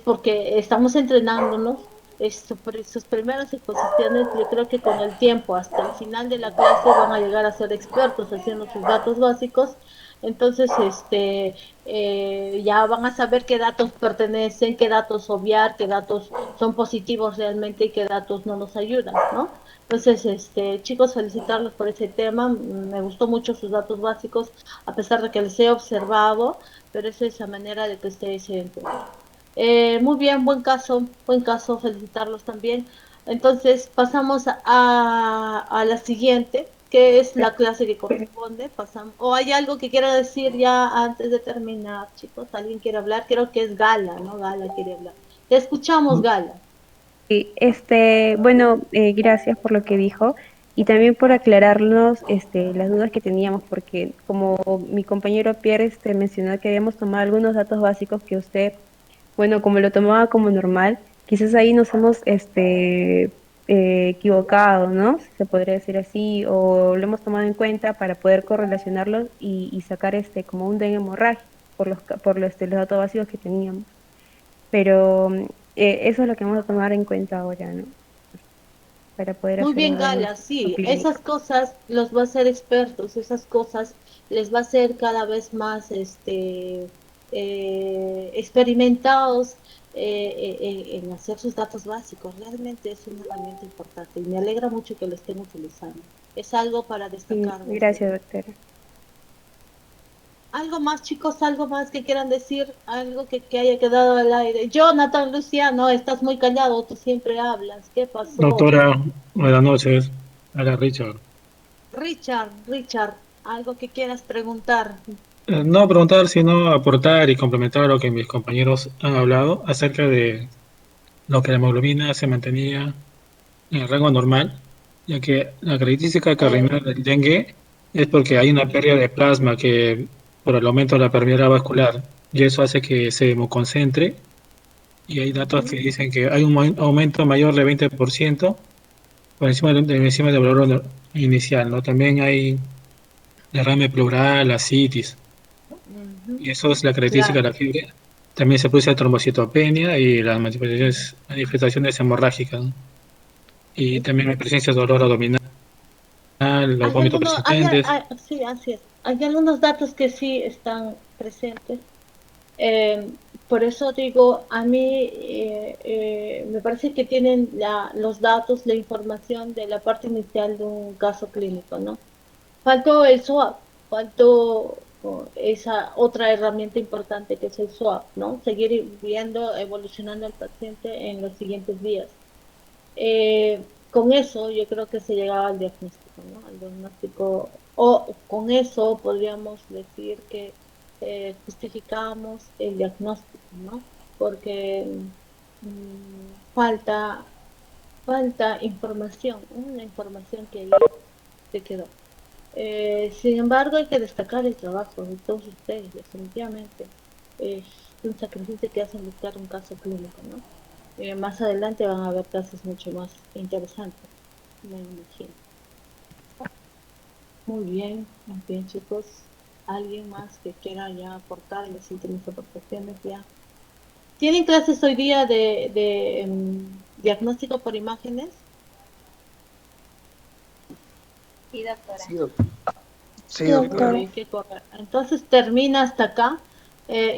porque estamos entrenándonos. Sus primeras exposiciones, yo creo que con el tiempo, hasta el final de la clase, van a llegar a ser expertos haciendo sus datos básicos. Entonces, ya van a saber qué datos pertenecen, qué datos obviar, qué datos son positivos realmente y qué datos no nos ayudan, ¿no? Entonces, chicos, felicitarlos por ese tema. Me gustó mucho sus datos básicos, a pesar de que les he observado, pero es esa manera de que ustedes se encuentran. Muy bien, buen caso, felicitarlos también. Entonces, pasamos a la siguiente, que es la clase que corresponde. Pasamos, ¿o hay algo que quiera decir ya antes de terminar, chicos? ¿Alguien quiere hablar? Creo que es Gala, ¿no? Gala quiere hablar. Te escuchamos, Gala. Sí, bueno, gracias por lo que dijo y también por aclararnos las dudas que teníamos, porque como mi compañero Pierre mencionó que habíamos tomado algunos datos básicos que usted, bueno, como lo tomaba como normal, quizás ahí nos hemos equivocado, ¿no? Si se podría decir así, o lo hemos tomado en cuenta para poder correlacionarlos y sacar como un dengue hemorrágico los datos básicos que teníamos. Pero eso es lo que vamos a tomar en cuenta ahora, ¿no? Para poder Muy hacer un bien, buen Gala, diagnóstico sí, clínico. esas cosas los va a hacer expertos, esas cosas les va a hacer cada vez más experimentados en hacer sus datos básicos. Realmente es una herramienta importante y me alegra mucho que lo estén utilizando. Es algo para Sí, destacar de este. gracias, doctora. Algo más, chicos, algo más que quieran decir, algo que haya quedado al aire. Jonathan, Luciano, estás muy callado, tú siempre hablas. ¿Qué pasó? Doctora, buenas noches. Hola, Richard. Richard, algo que quieras preguntar. No preguntar, sino aportar y complementar lo que mis compañeros han hablado acerca de lo que la hemoglobina se mantenía en el rango normal, ya que la característica Eh, cardinal del dengue es porque hay una pérdida de plasma que por el aumento de la permeabilidad vascular, y eso hace que se hemoconcentre, y hay datos que ujú, dicen que hay un aumento mayor de 20% por encima del valor inicial, ¿no? También hay derrame pleural, ascitis, ujú, y eso es la característica de claro. la fiebre. También se produce trombocitopenia y las manifestaciones hemorrágicas, ¿no? Y también hay presencia de dolor abdominal, los Hay vómitos algunos, persistentes. sí, así es. Hay algunos datos que sí están presentes. Eh, por eso digo, a mí me parece que tienen los datos, la información de la parte inicial de un caso clínico, ¿no? Faltó el SWAP, faltó esa otra herramienta importante que es el SWAP, ¿no? Seguir viendo, evolucionando al paciente en los siguientes días. Con eso yo creo que se llegaba al diagnóstico, ¿no? Al diagnóstico, o con eso podríamos decir que justificamos el diagnóstico, ¿no? Porque falta información, ¿no? La información que ahí se quedó. Sin embargo, hay que destacar el trabajo de todos ustedes, definitivamente. Es un sacrificio que hacen buscar un caso clínico, ¿no? Más adelante van a haber casos mucho más interesantes, me imagino. Muy bien, chicos. ¿Alguien más que quiera ya aportar las últimas aportaciones ya? ¿Tienen clases hoy día de diagnóstico por imágenes? Sí, doctora. Sí, sí, Sí, Muy doctora. doctora. bien, qué correcto. Entonces termina hasta acá.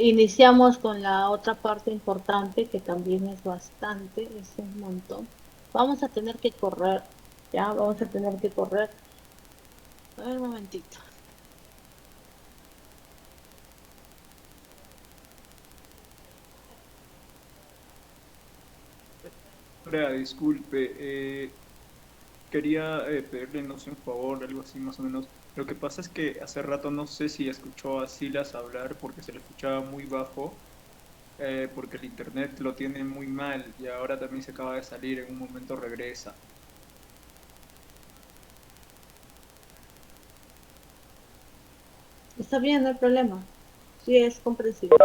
Iniciamos con la otra parte importante que también es bastante, es un montón. Vamos a tener que correr, ya, vamos a tener que correr. A ver, un momentito. Ahora, disculpe, quería pedirle, no sé, un favor, algo así más o menos. Lo que pasa es que hace rato no sé si escuchó a Silas hablar porque se le escuchaba muy bajo, porque el internet lo tiene muy mal y ahora también se acaba de salir, en un momento regresa. Está bien, no hay problema. Sí, es comprensible.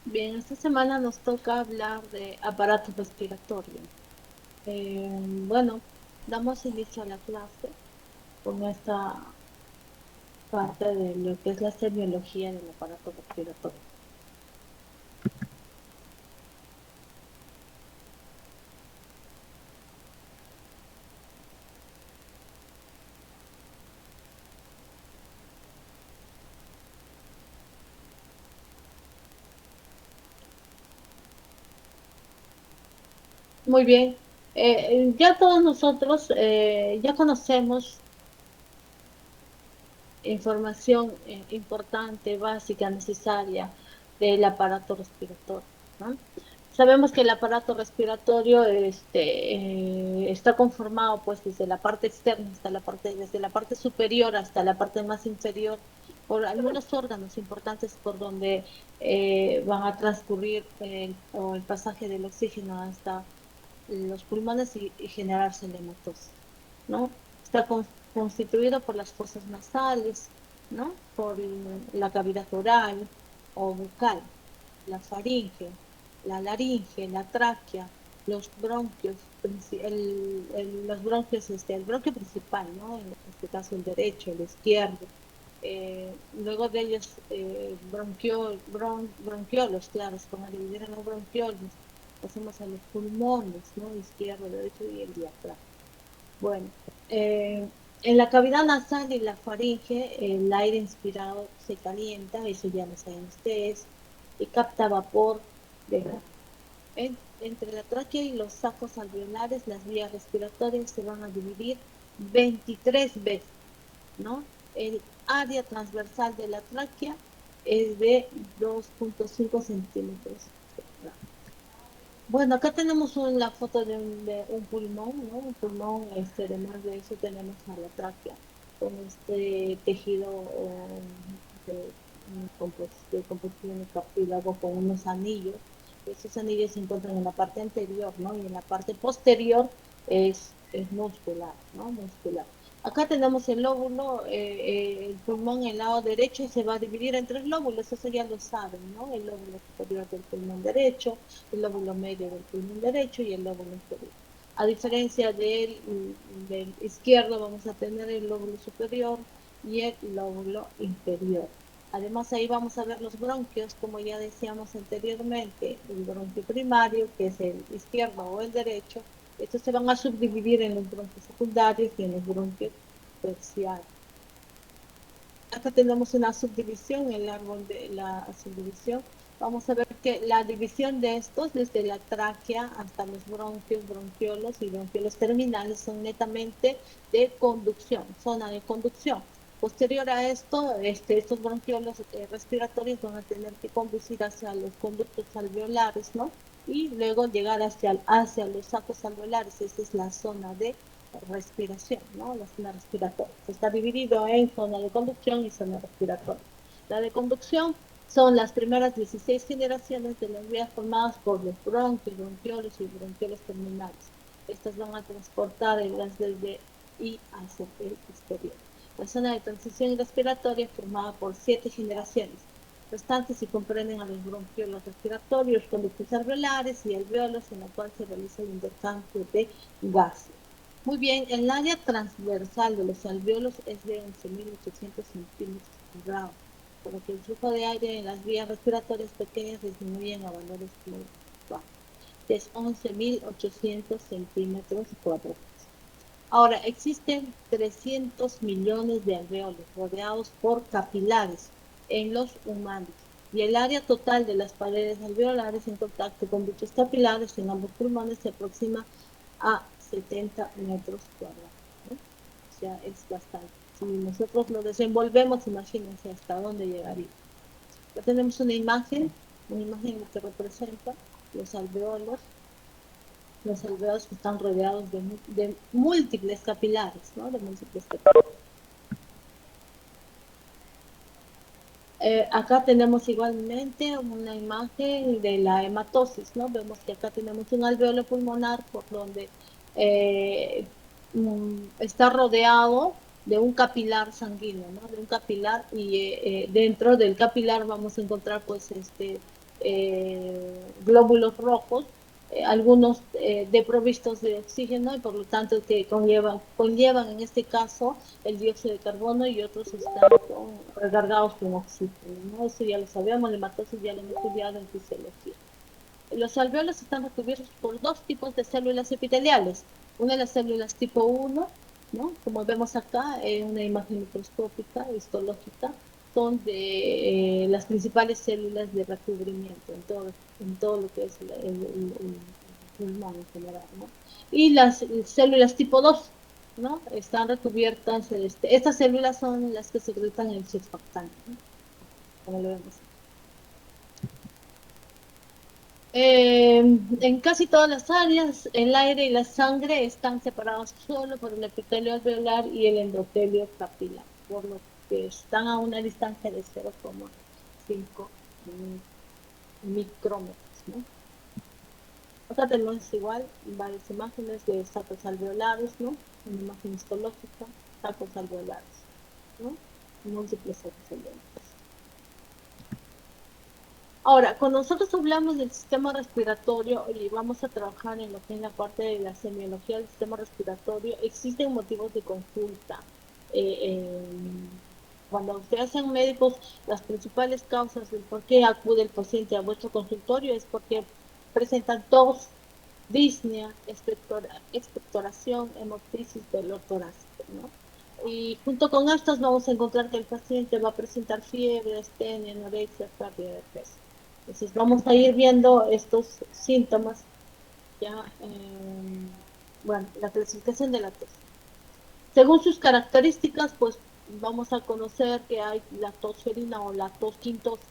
Bien, esta semana nos toca hablar de aparato respiratorio. Bueno, damos inicio a la clase con esta parte de lo que es la semiología del aparato respiratorio. Muy bien, ya todos nosotros ya conocemos información importante, básica, necesaria del aparato respiratorio, ¿no? Sabemos que el aparato respiratorio está conformado pues desde la parte externa hasta desde la parte superior hasta la parte más inferior por algunos órganos importantes por donde van a transcurrir o el pasaje del oxígeno hasta los pulmones y generarse la hematosis, ¿no? Está constituido por las fosas nasales, ¿no? Por la cavidad oral o bucal, la faringe, la laringe, la tráquea, los bronquios, los bronquios, el bronquio principal, ¿no? En este caso el derecho, el izquierdo. Luego de ellos, bronquiolos, claro, se van a dividir en los bronquiolos. Pasemos a los pulmones, ¿no? Izquierdo, derecho y el diafragma. Bueno, en la cavidad nasal y la faringe, el aire inspirado se calienta, eso ya lo saben ustedes, y capta vapor de gas. Entre la tráquea y los sacos alveolares, las vías respiratorias se van a dividir 23 veces, ¿no? El área transversal de la tráquea es de 2,5 centímetros. Bueno, acá tenemos la foto de un pulmón, ¿no? Un pulmón, además de eso tenemos a la tráquea, con este tejido de, de composición de cartílago con unos anillos. Esos anillos se encuentran en la parte anterior, ¿no? Y en la parte posterior es muscular, ¿no? Muscular. Acá tenemos el lóbulo, el pulmón en el lado derecho se va a dividir en tres lóbulos, eso ya lo saben, ¿no? El lóbulo superior del pulmón derecho, el lóbulo medio del pulmón derecho y el lóbulo inferior. A diferencia del izquierdo, vamos a tener el lóbulo superior y el lóbulo inferior. Además, ahí vamos a ver los bronquios, como ya decíamos anteriormente, el bronquio primario, que es el izquierdo o el derecho. Estos se van a subdividir en los bronquios secundarios y en los bronquios terciarios. Acá tenemos una subdivisión, el árbol de la subdivisión. Vamos a ver que la división de estos, desde la tráquea hasta los bronquios, bronquiolos y bronquiolos terminales, son netamente de conducción, zona de conducción. Posterior a esto, estos bronquiolos respiratorios van a tener que conducir hacia los conductos alveolares, ¿no? Y luego llegar hacia los sacos alveolares. Esa es la zona de respiración, ¿no? La zona respiratoria. Está dividido en zona de conducción y zona respiratoria. La de conducción son las primeras 16 generaciones de las vías formadas por los bronquios, bronquiolos y bronquiolos terminales. Estas van a transportar el gas desde y hacia el exterior. La zona de transición respiratoria formada por 7 generaciones restantes y comprenden a los bronquiolos respiratorios, conductos alveolares y alveolos en la cual se realiza el intercambio de gases. Muy bien, el área transversal de los alvéolos es de 11.800 centímetros cuadrados, por lo que el flujo de aire en las vías respiratorias pequeñas disminuyen a valores muy bajos. Es 11.800 centímetros cuadrados. Ahora, existen 300 millones de alvéolos rodeados por capilares en los humanos y el área total de las paredes alveolares en contacto con dichos capilares en ambos pulmones se aproxima a 70 metros cuadrados, ¿no? O sea, es bastante. Si nosotros lo desenvolvemos, imagínense hasta dónde llegaría. Ya tenemos una imagen que representa los alvéolos que están rodeados de múltiples capilares, ¿no? De múltiples capilares. Acá tenemos igualmente una imagen de la hematosis, ¿no? Vemos que acá tenemos un alveolo pulmonar por donde está rodeado de un capilar sanguíneo, ¿no? De un capilar y dentro del capilar vamos a encontrar pues glóbulos rojos, algunos deprovistos de oxígeno y por lo tanto que conllevan en este caso el dióxido de carbono y otros están recargados con oxígeno, ¿no? Eso ya lo sabemos, la hematosis ya lo hemos estudiado en fisiología. Los alveolos están recubiertos por dos tipos de células epiteliales. Una de las células tipo 1, ¿no? Como vemos acá en una imagen microscópica, histológica, son de las principales células de recubrimiento en todo lo que es el pulmón en general, ¿no? Y las células tipo 2, ¿no? Están recubiertas, estas células son las que secretan el surfactante, ¿no? Como lo vemos. En casi todas las áreas, el aire y la sangre están separados solo por el epitelio alveolar y el endotelio capilar, por lo que están a una distancia de 0,5 micrómetros, ¿no? Acá tenemos igual varias imágenes de sacos alveolares, ¿no? Una imagen histológica, sacos alveolares, ¿no? Múltiples sacos alveolares. Ahora, cuando nosotros hablamos del sistema respiratorio y vamos a trabajar en lo que es la parte de la semiología del sistema respiratorio, existen motivos de consulta. Eh, eh, Cuando ustedes sean médicos, las principales causas del por qué acude el paciente a vuestro consultorio es porque presentan tos, disnea, expectoración, hemoptisis, dolor torácico, ¿no? Y junto con estas vamos a encontrar que el paciente va a presentar fiebre, astenia, anorexia, pérdida de peso. Entonces vamos a ir viendo estos síntomas ya, bueno, la clasificación de la tos. Según sus características, pues vamos a conocer que hay la tos ferina o la tos quintosa,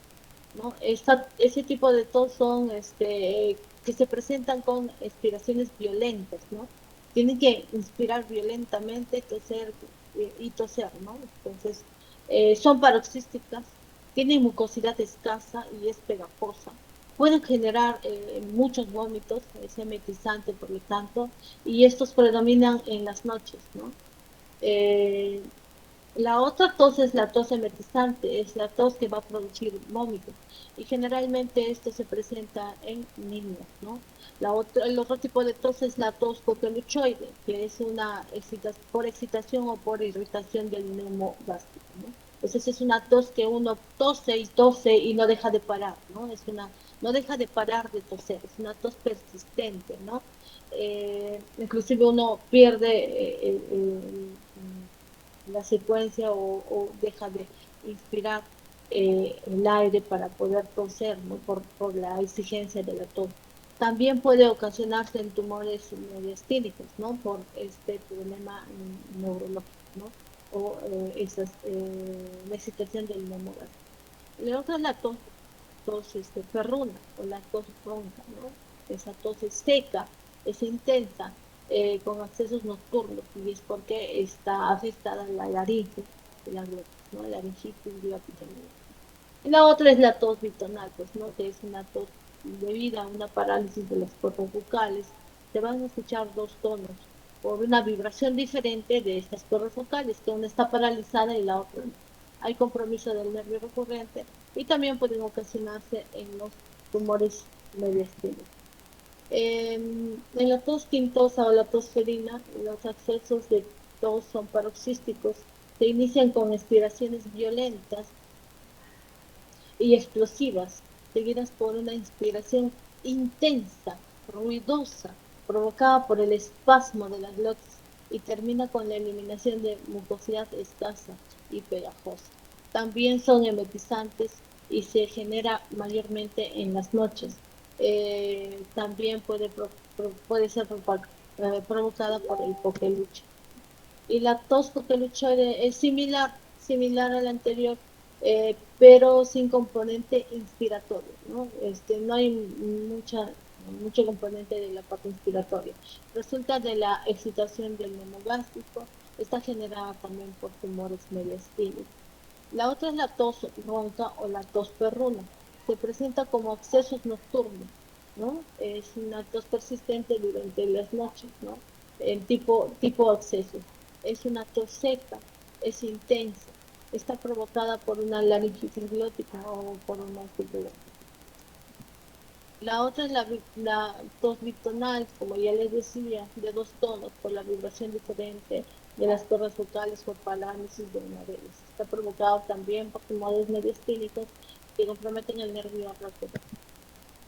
¿no? Ese tipo de tos son que se presentan con expiraciones violentas, ¿no? Tienen que inspirar violentamente, toser y toser, ¿no? Entonces, son paroxísticas, tienen mucosidad escasa y es pegajosa. Pueden generar muchos vómitos, es emetizante por lo tanto, y estos predominan en las noches, ¿no? Eh, la otra tos es la tos emetizante, es la tos que va a producir vómitos y generalmente esto se presenta en niños, ¿no? El otro tipo de tos es la tos coqueluchoide, que es una por excitación o por irritación del neumo gástrico, ¿no? Entonces es una tos que uno tose y no deja de parar, ¿no? No deja de parar de toser, es una tos persistente, ¿no? Inclusive uno pierde la secuencia o deja de inspirar el aire para poder toser, ¿no? Por la exigencia de la tos. También puede ocasionarse en tumores mediastínicos, ¿no? Por este problema neurológico, ¿no? O la excitación del neumogástrico. La otra es la tos perruna o la tos bronca, ¿no? Esa tos es seca, es intensa, con accesos nocturnos y es porque está afectada la laringe, la glotis, ¿no? Laringitis, glotitis. Y la otra es la tos bitonal, pues, ¿no? Que es una tos debido a una parálisis de las cuerdas vocales. Se van a escuchar dos tonos por una vibración diferente de estas cuerdas vocales, que una está paralizada y la otra no. Hay compromiso del nervio recurrente y también pueden ocasionarse en los tumores mediastínicos. En la tos quintosa o la tos ferina, los accesos de tos son paroxísticos, se inician con expiraciones violentas y explosivas, seguidas por una inspiración intensa, ruidosa, provocada por el espasmo de la glotis y termina con la eliminación de mucosidad escasa y pegajosa. También son emetizantes y se genera mayormente en las noches. También puede ser provocada por el coqueluche. Y la tos coqueluchoide es similar a la anterior, pero sin componente inspiratorio, ¿no? No hay mucho componente de la parte inspiratoria. Resulta de la excitación del nemogástrico, está generada también por tumores mediastínicos. La otra es la tos ronca o la tos perruna. Se presenta como accesos nocturnos, ¿no? Es una tos persistente durante las noches, ¿no? En tipo acceso. Es una tos seca, es intensa, está provocada por una laringitis glótica o por una tuberculosis. La otra es la tos bitonal, como ya les decía, de dos tonos por la vibración diferente de las cuerdas vocales por parálisis de una de ellas. Está provocado también por tumores mediastínicos que comprometen el nervio rótico.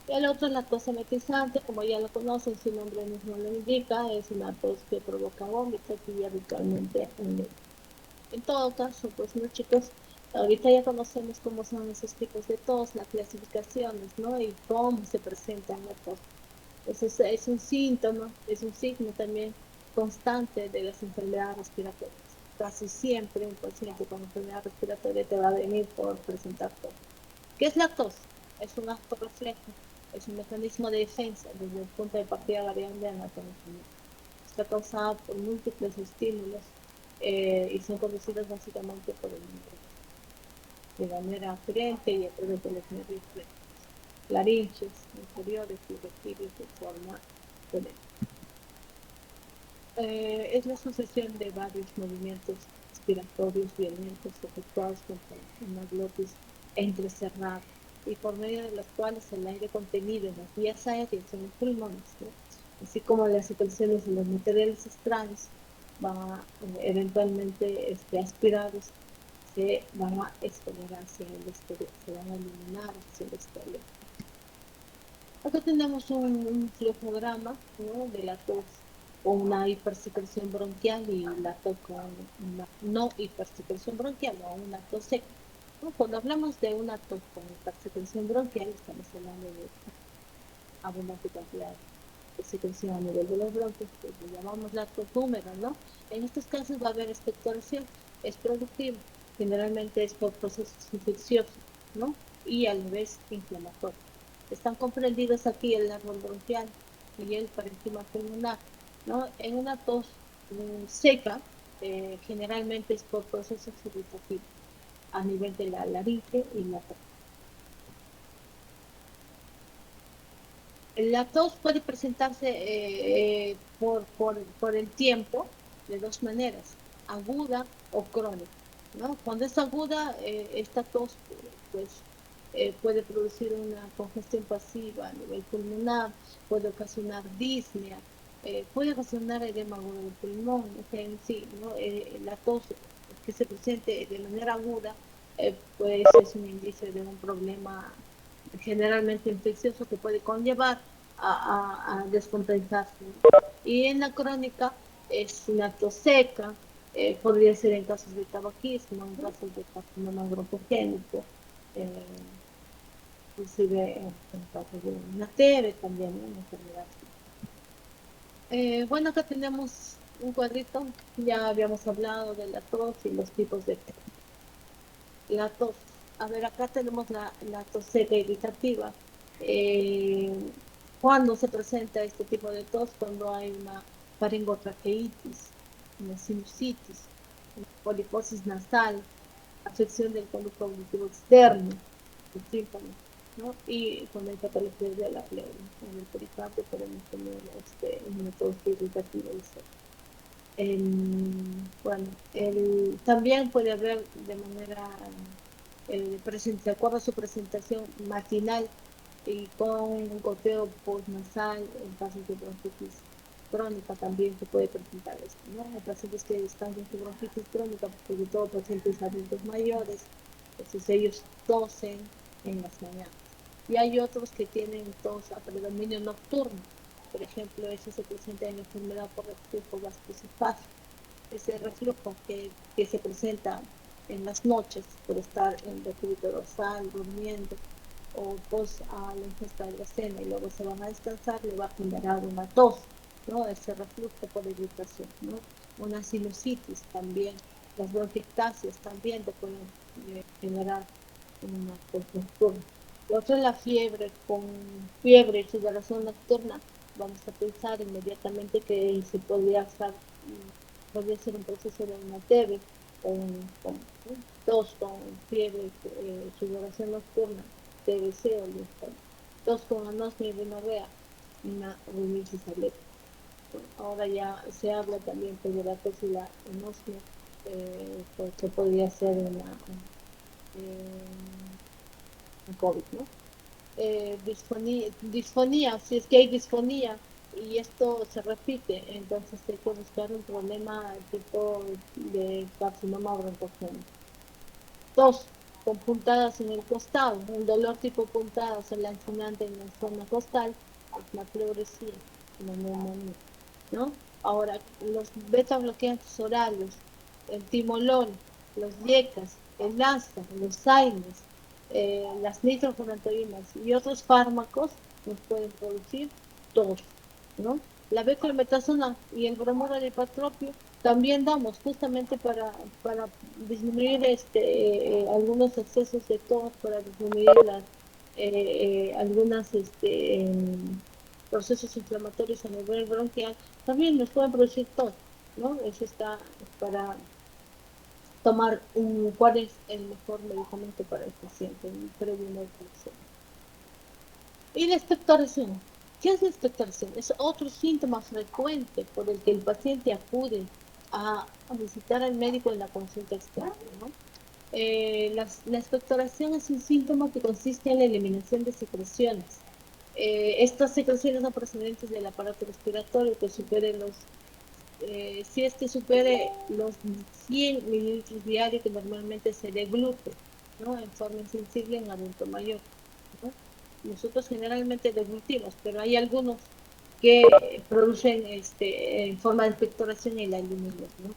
Y el otro es la tos emetizante, como ya lo conocen, su nombre mismo lo indica, es una tos que provoca vómitos y habitualmente anemia. En todo caso, pues no, chicos, ahorita ya conocemos cómo son esos tipos de tos, las clasificaciones, ¿no? Y cómo se presentan la tos. Es un síntoma, es un signo también constante de las enfermedades respiratorias. Casi siempre un paciente con enfermedad respiratoria te va a venir por presentar tos. ¿Qué es la tos? Es un acto reflejo, es un mecanismo de defensa desde el punto de partida variable anatómico. Está causada por múltiples estímulos y son conducidos básicamente por el nervio, de manera aferente y a través de los nervios laringes inferiores y reptiles de forma diferente. Es la sucesión de varios movimientos respiratorios violentos efectuados contra una glotis entrecerrada y por medio de los cuales el aire contenido en las vías aéreas en los pulmones, ¿no? Así como las secreciones de los materiales extraños van a, eventualmente aspirados, se van a exponer hacia el exterior, se van a eliminar hacia el exterior. Acá tenemos un flujograma, ¿no? De la tos con una hipersecreción bronquial y la tos con una no hipersecreción bronquial o una tos seca, ¿no? Cuando hablamos de una tos con hipersecreción bronquial, estamos hablando de abundante cantidad de secreción a nivel de los bronquios, que le llamamos la tos húmeda, ¿no? En estos casos va a haber expectoración, es productivo, generalmente es por procesos infecciosos, ¿no? Y a la vez inflamatorio. Están comprendidos aquí el árbol bronquial y el parénquima pulmonar, ¿no? En una tos seca, generalmente es por procesos irritativos a nivel de la laringe y la tos. La tos puede presentarse por el tiempo de dos maneras, aguda o crónica, ¿no? Cuando es aguda, esta tos pues, puede producir una congestión pasiva a nivel pulmonar, puede ocasionar disnea, puede ocasionar edema agudo del pulmón, o sea, en sí, ¿no? La tos que se presente de manera aguda, pues es un indicio de un problema generalmente infeccioso que puede conllevar a descompensarse. Y en la crónica es una tos seca, podría ser en casos de tabaquismo, en casos de carcinoma broncogénico, eh, inclusive en casos de una TB también, ¿no? Una enfermedad. Bueno, acá tenemos un cuadrito, ya habíamos hablado de la tos y los tipos de tos. La tos. A ver, acá tenemos la tos seca irritativa. Eh, ¿Cuándo se presenta este tipo de tos? Cuando hay una faringotraqueitis, una sinusitis, una poliposis nasal, afección del conducto auditivo externo, el síntoma, ¿no? Y cuando hay patología de la pleura, en el pericardio podemos tener una tos irritativa. Bueno, también puede haber de manera de acuerdo a su presentación matinal y con goteo postnasal en casos de bronquitis crónica también se puede presentar esto, ¿no? Hay pacientes que están con su bronquitis crónica, sobre todo pacientes adultos mayores, entonces ellos tosen en las mañanas. Y hay otros que tienen tos a predominio nocturno, por ejemplo, eso se presenta en enfermedad por reflujo gastroesofágico, ese reflujo que se presenta en las noches por estar en decúbito dorsal, durmiendo o post a la ingesta de la cena y luego se van a descansar, le va a generar una tos, ¿no? Ese reflujo por irritación, ¿no? Una sinusitis también, las bronquiectasias también te pueden generar una tos nocturna. Lo otro es la fiebre, con fiebre y sudoración nocturna, vamos a pensar inmediatamente que se podría ser un proceso de una TB, con tos con fiebre, sudoración nocturna, TBC o tos con anosmia y rinorrea, una rinitis alérgica. Ahora ya se habla también de la tos y la anosmia, que podría ser una COVID, ¿no? disfonía, si es que hay disfonía y esto se repite, entonces hay que buscar un problema tipo de carcinoma broncogénico. Dos, con puntadas en el costado, un dolor tipo puntadas o lancinante en la zona costal, es la pleuresía, la neumonía, ¿no? Ahora, los beta bloqueantes orales, el timolol, los yecas, el ASA, los AINES, las nitrofurantoínas y otros fármacos nos pueden producir tos, ¿no? La beclometasona y el bromuro de hipotropio también damos justamente para disminuir algunos excesos de tos, para disminuir algunas procesos inflamatorios a nivel bronquial, también nos pueden producir tos, ¿no? Eso está para tomar cuál es el mejor medicamento para el paciente, previo a una infección. Y la expectoración. ¿Qué es la expectoración? Es otro síntoma frecuente por el que el paciente acude a visitar al médico en la consulta externa, ¿no? La expectoración es un síntoma que consiste en la eliminación de secreciones. Estas secreciones son procedentes del aparato respiratorio que supere si es que supere los 100 mililitros diarios que normalmente se deglute, ¿no? En forma insensible en adulto mayor, ¿no? Nosotros generalmente deglutimos, pero hay algunos que producen en forma de expectoración y la eliminamos, ¿no?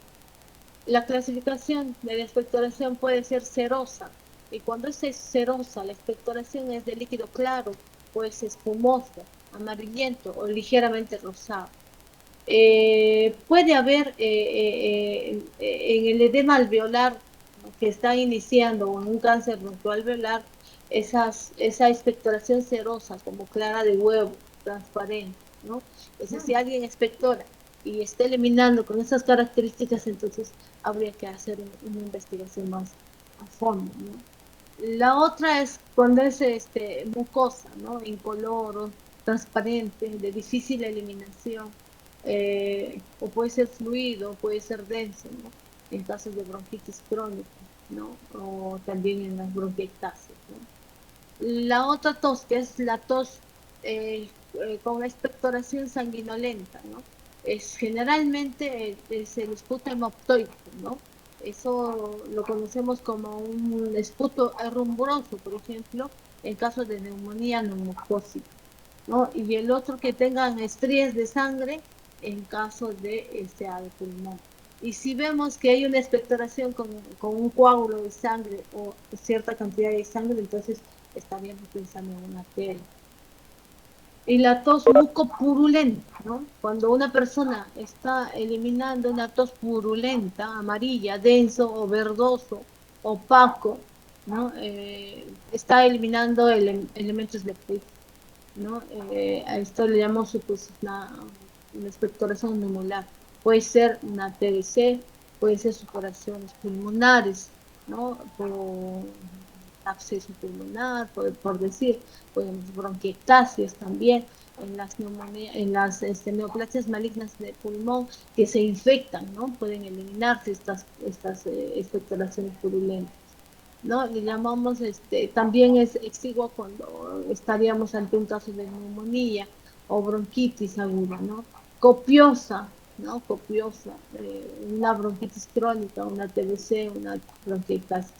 La clasificación de la expectoración puede ser serosa, y cuando es serosa, la expectoración es de líquido claro, pues espumoso, amarillento o ligeramente rosado. Puede haber en el edema alveolar, ¿no?, que está iniciando o en un cáncer broncoalveolar, esa expectoración serosa como clara de huevo, transparente, ¿no? Entonces, si alguien expectora y está eliminando con esas características, entonces habría que hacer una investigación más a fondo, ¿no? La otra es cuando es mucosa, ¿no? Incoloro, transparente, de difícil eliminación, o puede ser fluido, puede ser denso, ¿no? En casos de bronquitis crónica, ¿no? O también en las bronquiectasias, ¿no? La otra tos, que es la tos con expectoración sanguinolenta, ¿no? Es generalmente es el esputo hemoptoico, ¿no? Eso lo conocemos como un esputo rumbroso, por ejemplo, en caso de neumonía neumocócica, ¿no? Y el otro que tengan estrías de sangre en caso de de pulmón. Y si vemos que hay una expectoración con un coágulo de sangre o cierta cantidad de sangre, entonces estaríamos pensando en una TEL. Y la tos mucopurulenta, ¿no? Cuando una persona está eliminando una tos purulenta, amarilla, denso o verdoso, opaco, ¿no? Está eliminando elementos de flujo, ¿no? A esto le llamamos pues, una expectoración pulmonar. Puede ser una TBC, puede ser supuraciones pulmonares, ¿no? Por absceso pulmonar, por decir, podemos bronquiectasias también, en las neoplasias malignas de pulmón que se infectan, ¿no? Pueden eliminarse estas expectoraciones purulentas, ¿no? Le llamamos, también es exiguo cuando estaríamos ante un caso de neumonía o bronquitis aguda, ¿no? Copiosa, ¿no? Copiosa, una bronquitis crónica, una TBC, una bronquiectasis.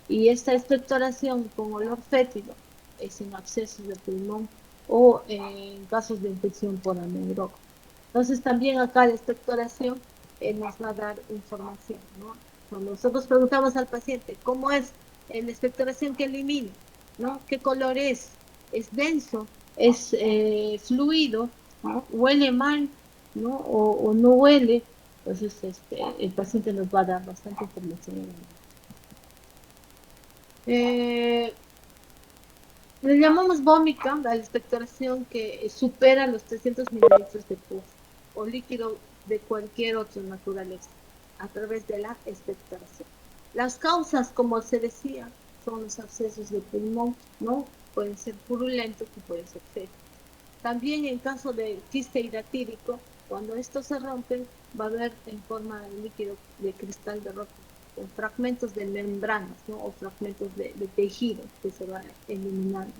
Y esta expectoración con olor fétido es en abscesos de pulmón o en casos de infección por anaerobico. Entonces también acá la expectoración nos va a dar información, ¿no? Cuando nosotros preguntamos al paciente cómo es la expectoración que elimina, ¿no? ¿Qué color es? ¿Es denso? ¿Es fluido? ¿No? ¿Huele mal? ¿No? O no huele. Entonces el paciente nos va a dar bastante información. Eh, Le llamamos vómica a la expectoración que supera los 300 mililitros de pus o líquido de cualquier otra naturaleza a través de la expectoración. Las causas, como se decía, son los abscesos de pulmón, ¿no? Pueden ser purulentos y pueden ser fétidos. También en caso de quiste hidratídico, cuando estos se rompen, va a haber en forma de líquido de cristal de roca, o fragmentos de membranas, ¿no? O fragmentos de tejido que se van eliminando.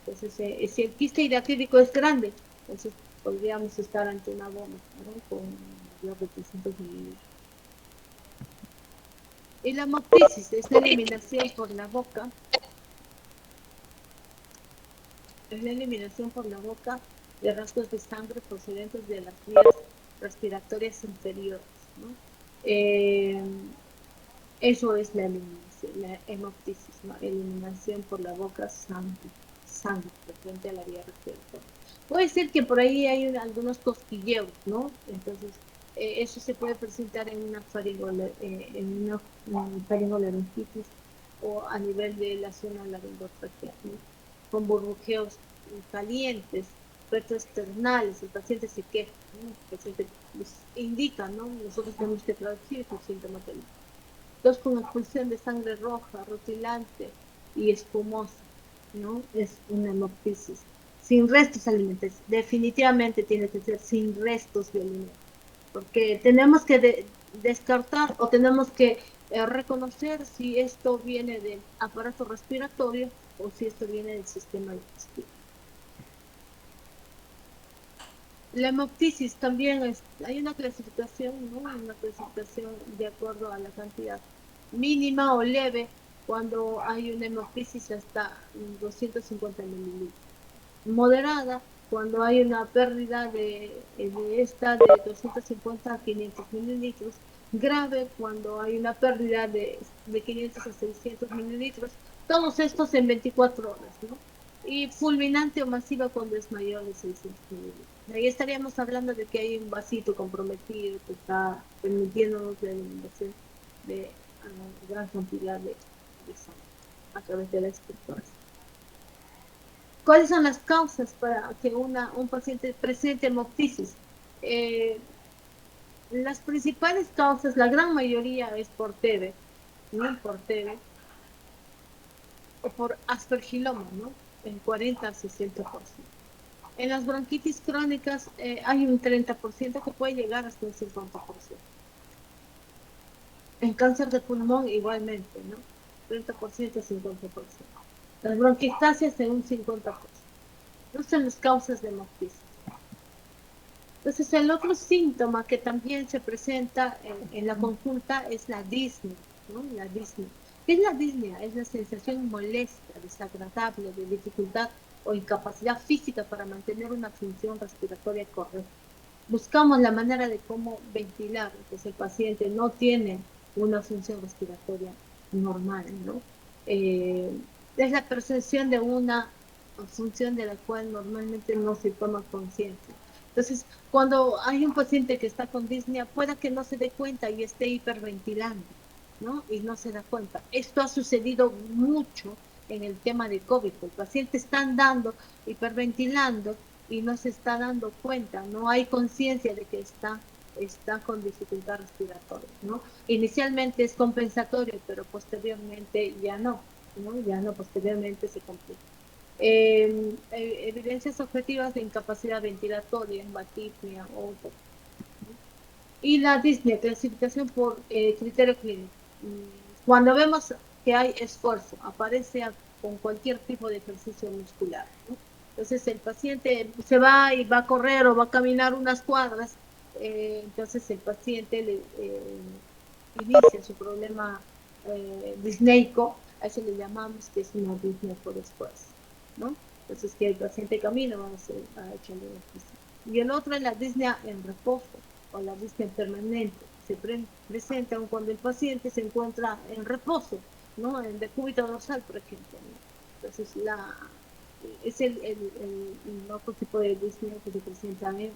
Entonces, si el quiste hidratérico es grande, entonces podríamos estar ante una bomba, ¿no? Con mayor de 300 mililitros. Y la hemoptisis es la eliminación por la boca, es la eliminación por la boca de rastros de sangre procedentes de las vías respiratorias inferiores, ¿no? Eh, Eso es la eliminación, la hemoptisis, ¿no? Eliminación por la boca sangre frente a la vía respiratoria. Puede ser que por ahí hay algunos cosquilleos, ¿no? Entonces, eso se puede presentar en una faringoleronquitis o a nivel de la zona laringotraqueal, ¿no? Con burbujeos calientes, retroexternales, el paciente se queja, ¿no? El paciente pues, indica, ¿no? Nosotros tenemos que traducir su sintomatología. Dos, con expulsión de sangre roja, rutilante y espumosa, ¿no? Es una hemoptisis. Sin restos alimentarios. Definitivamente tiene que ser sin restos de alimentos. Porque tenemos que descartar o tenemos que reconocer si esto viene del aparato respiratorio o si esto viene del sistema digestivo. La hemoptisis también hay una clasificación, ¿no? Una clasificación de acuerdo a la cantidad mínima o leve cuando hay una hemoptisis hasta 250 mililitros. Moderada cuando hay una pérdida de esta de 250 a 500 mililitros. Grave cuando hay una pérdida de 500 a 600 mililitros. Todos estos en 24 horas, ¿no? Y fulminante o masiva cuando es mayor de 600 mililitros. Ahí estaríamos hablando de que hay un vasito comprometido que está permitiéndonos la eliminación de gran cantidad de sangre a través de la expectoración. ¿Cuáles son las causas para que un paciente presente hemoptisis? Las principales causas, la gran mayoría es por TB, ¿no? Por TB o por aspergiloma, ¿no? En 40 al 60%. En las bronquitis crónicas hay un 30% que puede llegar hasta un 50%. En cáncer de pulmón igualmente, ¿no? 30% a 50%. Las bronquiectasias en un 50%. No son las causas de hemoptisis. Entonces, el otro síntoma que también se presenta en la consulta es la disnea, ¿no? La disnea. ¿Qué es la disnea? Es la sensación molesta, desagradable, de dificultad o incapacidad física para mantener una función respiratoria correcta. Buscamos la manera de cómo ventilar, pues el paciente no tiene una función respiratoria normal, ¿no? Es la percepción de una función de la cual normalmente no se toma conciencia. Entonces, cuando hay un paciente que está con disnea, pueda que no se dé cuenta y esté hiperventilando, ¿no? Y no se da cuenta. Esto ha sucedido mucho en el tema de COVID. El paciente está andando, hiperventilando y no se está dando cuenta, no hay conciencia de que está con dificultad respiratoria, ¿no? Inicialmente es compensatorio, pero posteriormente ya no, ¿no? Ya no, posteriormente se complica. Evidencias objetivas de incapacidad ventilatoria, batipnia, otro. Y la disnea, clasificación por criterio clínico. Cuando vemos que hay esfuerzo, aparece con cualquier tipo de ejercicio muscular, ¿no? Entonces el paciente se va y va a correr o va a caminar unas cuadras, entonces el paciente inicia su problema disneico, a eso le llamamos que es una disnea por esfuerzo, ¿no? Entonces que el paciente camina, vamos a echarle ejercicio. Y el otro es la disnea en reposo o la disnea permanente. Se presenta cuando el paciente se encuentra en reposo, ¿no? En decúbito dorsal, por ejemplo, ¿no? Entonces es el otro tipo de disnea que se presenta en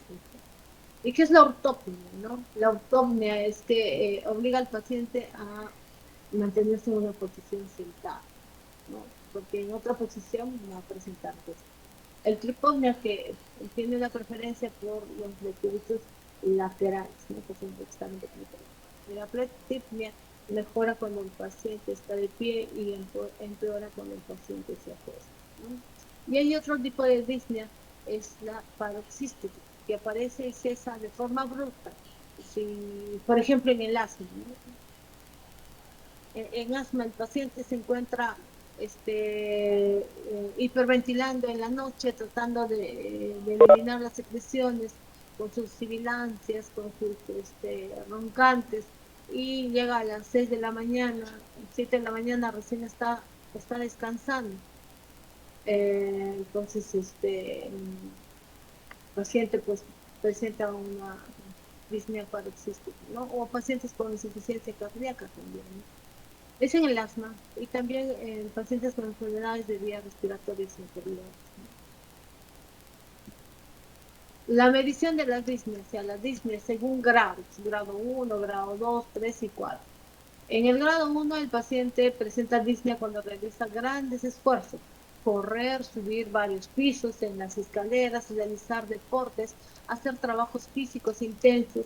¿Y qué es la ortopnia, no? La ortopnia es que obliga al paciente a mantenerse en una posición sentada, ¿no? Porque en otra posición no va a presentar esto. El tripomnia que tiene una preferencia por los decúbitos laterales, ¿no? Que son extremadamente laterales. La pretipnia mejora cuando el paciente está de pie y empeora cuando el paciente se acuesta, ¿no? Y hay otro tipo de disnea, es la paroxística, que aparece y cesa de forma brusca. Si, por ejemplo, en el asma, ¿no? En asma el paciente se encuentra hiperventilando en la noche, tratando de eliminar las secreciones con sus sibilancias, con sus roncantes, y llega a las 6 de la mañana, 7 de la mañana recién está descansando. Entonces, paciente pues presenta una disnea paroxística, ¿no? O pacientes con insuficiencia cardíaca también, ¿no? Es en el asma y también en pacientes con enfermedades de vías respiratorias inferiores, ¿no? La medición de las disneas, o sea, las disneas según grados, grado 1, grado 2, 3 y 4. En el grado 1, el paciente presenta disnea cuando realiza grandes esfuerzos, correr, subir varios pisos en las escaleras, realizar deportes, hacer trabajos físicos intensos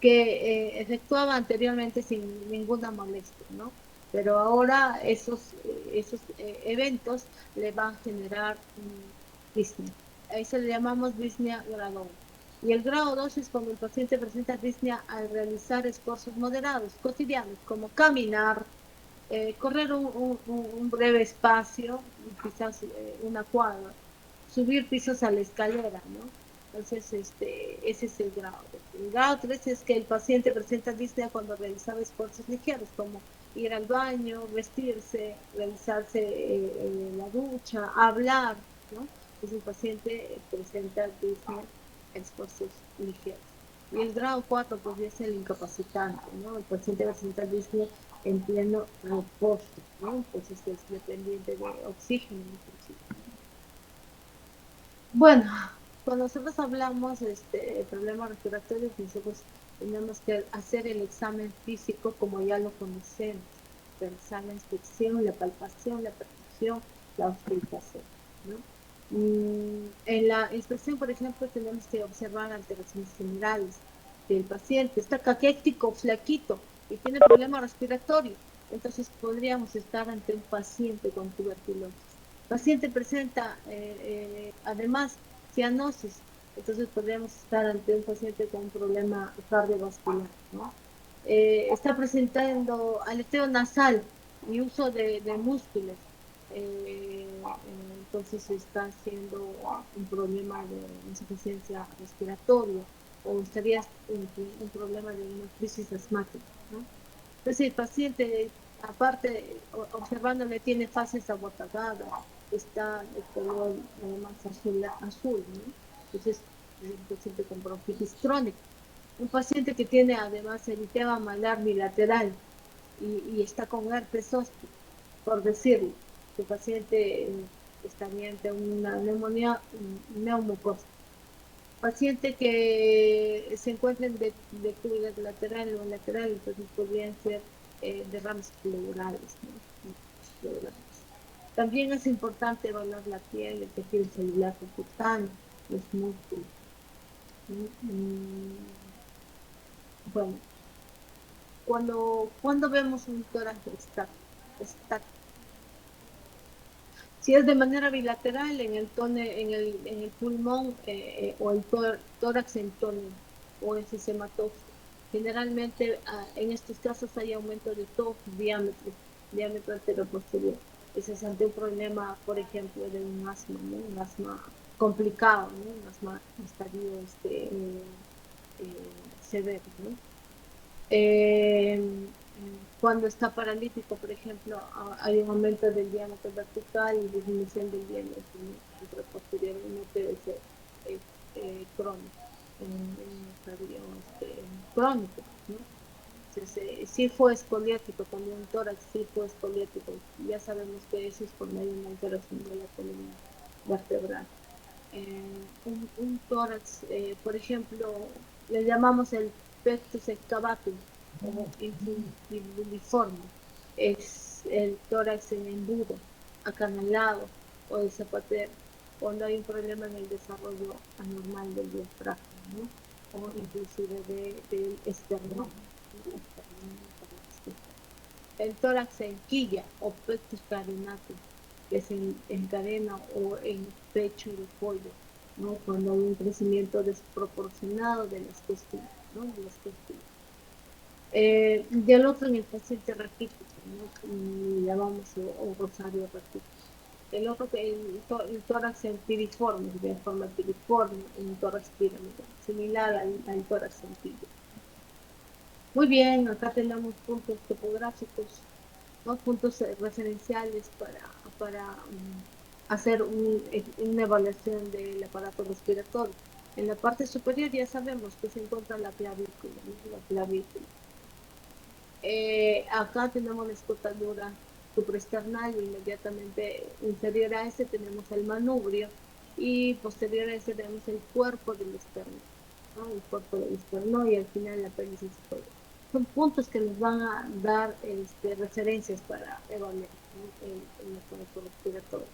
que efectuaba anteriormente sin ninguna molestia, ¿no? Pero ahora esos eventos le van a generar disnea. A eso le llamamos disnea grado 1. Y el grado 2 es cuando el paciente presenta disnea al realizar esfuerzos moderados, cotidianos, como caminar, correr un breve espacio, quizás una cuadra, subir pisos a la escalera, ¿no? Entonces, ese es el grado 2. El grado 3 es que el paciente presenta disnea cuando realizaba esfuerzos ligeros, como ir al baño, vestirse, realizarse la ducha, hablar, ¿no? Entonces, el paciente presenta disnea esfuerzos ligeros. Y el grado 4 podría ser el incapacitante, ¿no? El paciente presenta disnea en pleno reposo, ¿no? Entonces es dependiente de oxígeno, inclusive. Bueno, cuando nosotros hablamos de problemas respiratorios, nosotros tenemos que hacer el examen físico como ya lo conocemos, realizar la inspección, la palpación, la percusión, la auscultación, ¿no? En la inspección, por ejemplo, tenemos que observar alteraciones generales del paciente. Está caquético, flaquito y tiene problema respiratorio. Entonces podríamos estar ante un paciente con tuberculosis. El paciente presenta además cianosis, entonces podríamos estar ante un paciente con un problema cardiovascular, ¿no? Está presentando aleteo nasal y uso de músculos, entonces está haciendo un problema de insuficiencia respiratoria o estaría un problema de una crisis asmática, ¿no? Entonces el paciente, aparte, observándole, tiene fases abotagadas, está el color más azul, ¿no? Entonces es un paciente con bronquitis crónica. Un paciente que tiene además eritema malar bilateral y está con herpes zóster, por decirlo, el paciente estaría ante una neumonía neumocosta. Paciente que se encuentren de declive lateral o lateral, entonces podrían ser derrames pleurales, ¿no? Pleurales. También es importante evaluar la piel, el tejido celular subcutáneo, los músculos. Bueno, cuando vemos un tórax estático, si es de manera bilateral en el pulmón o el tórax en tónico o en sistematóxico. Generalmente en estos casos hay aumento de TOF, diámetro anteroposterior. Ese es ante un problema, por ejemplo, de un asma, ¿no? Un asma complicado, ¿no? Un asma estadio severo, ¿no? Eh, cuando está paralítico, por ejemplo, hay un aumento del diámetro vertical y disminución del diámetro posterior, no puede ser crónico, un estadio crónico, ¿no? Entonces, escoliótico, también un tórax escoliótico, ya sabemos que eso es por medio de una alteración de la columna vertebral. Un tórax, por ejemplo, le llamamos el pectus excavatum o infundibuliforme, es el tórax en embudo, acanalado o de zapatero, cuando hay un problema en el desarrollo anormal del diafragma, ¿no? O inclusive del esternón. El tórax en quilla o pectus carinatum, que se encadena o en pecho de pollo, ¿no? Cuando hay un crecimiento desproporcionado de las costillas, ¿no? De las costillas. Y el otro en el paciente raquítico, ¿no? Llamamos o rosario raquítico. El otro que el tórax en piriforme, de forma piriforme, un tórax piramidal, similar al tórax sencillo. Muy bien, acá tenemos puntos topográficos, ¿no? Puntos referenciales para hacer una evaluación del aparato respiratorio. En la parte superior ya sabemos que se encuentra la clavícula, ¿no? La clavícula. Acá tenemos la escotadura supraesternal y inmediatamente inferior a ese tenemos el manubrio y posterior a ese tenemos el cuerpo del esterno, ¿no? El cuerpo del esterno y al final la apéndice psicólogo. Son puntos que nos van a dar referencias para evaluar, ¿no? el aparato respiratorio.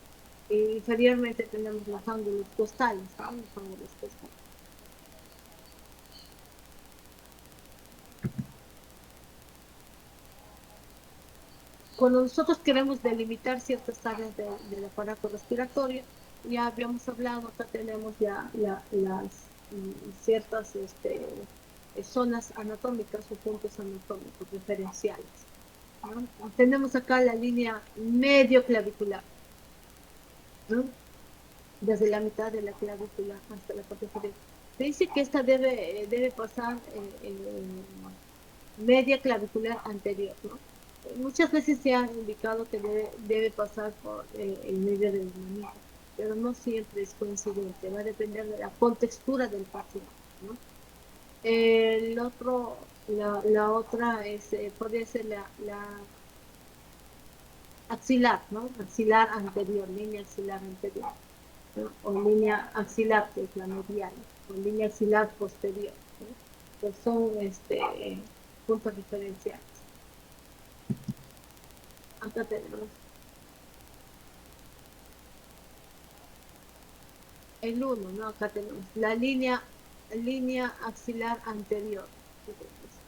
Inferiormente tenemos los ángulos costales, ¿no? Los ángulos costales. Cuando nosotros queremos delimitar ciertas áreas del aparato respiratorio, ya habíamos hablado, acá tenemos las ciertas zonas anatómicas o puntos anatómicos referenciales, ¿no? Tenemos acá la línea medio clavicular, ¿no? Desde la mitad de la clavícula hasta la parte superior. Se dice que esta debe pasar media clavicular anterior, ¿no? Muchas veces se ha indicado que debe pasar por el medio del manito, pero no siempre es coincidente, va a depender de la contextura del paciente, ¿no? El otro, la otra podría ser la axilar, ¿no? Axilar anterior, línea axilar anterior, ¿no? O línea axilar, que es la medial, o línea axilar posterior, ¿no? Que son puntos diferenciales. Acá tenemos el uno, ¿no? Acá tenemos la línea axilar anterior.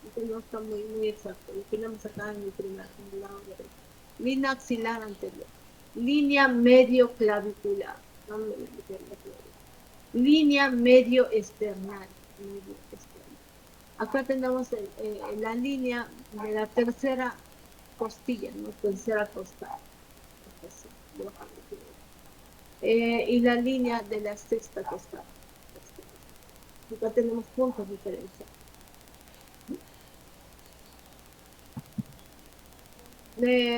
Esto no está muy exacto. Lo tenemos acá en el lado derecho. Línea axilar anterior. Línea medio clavicular. No me voy a meter la clavícula. Línea medio esternal. Medio esternal. Acá tenemos la línea de la tercera costilla, ¿no? Tercera costal. Y la línea de la sexta costal. Acá tenemos puntos diferenciales.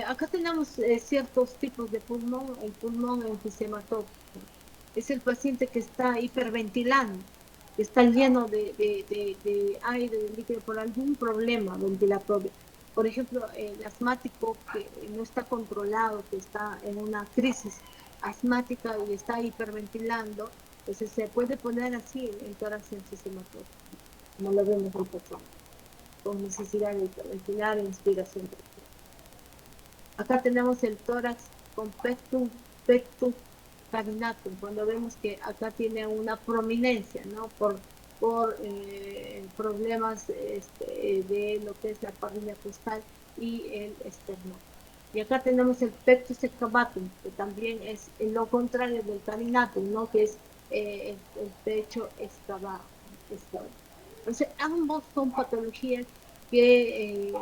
Acá tenemos ciertos tipos de pulmón, el pulmón enfisematótico. Es el paciente que está hiperventilando, que está lleno de aire, de líquido por algún problema ventilatorio. Por ejemplo, el asmático que no está controlado, que está en una crisis asmática y está hiperventilando, pues se puede poner así en tórax enfisematótico, como lo vemos en paciente, con necesidad de hiperventilar e inspiración. Acá tenemos el tórax con pectum carinatum, cuando vemos que acá tiene una prominencia, ¿no? Por problemas de lo que es la parrilla costal y el esternón. Y acá tenemos el pectus excavatum, que también es lo contrario del carinatum, ¿no? Que es el pecho excavado. Entonces, ambos son patologías que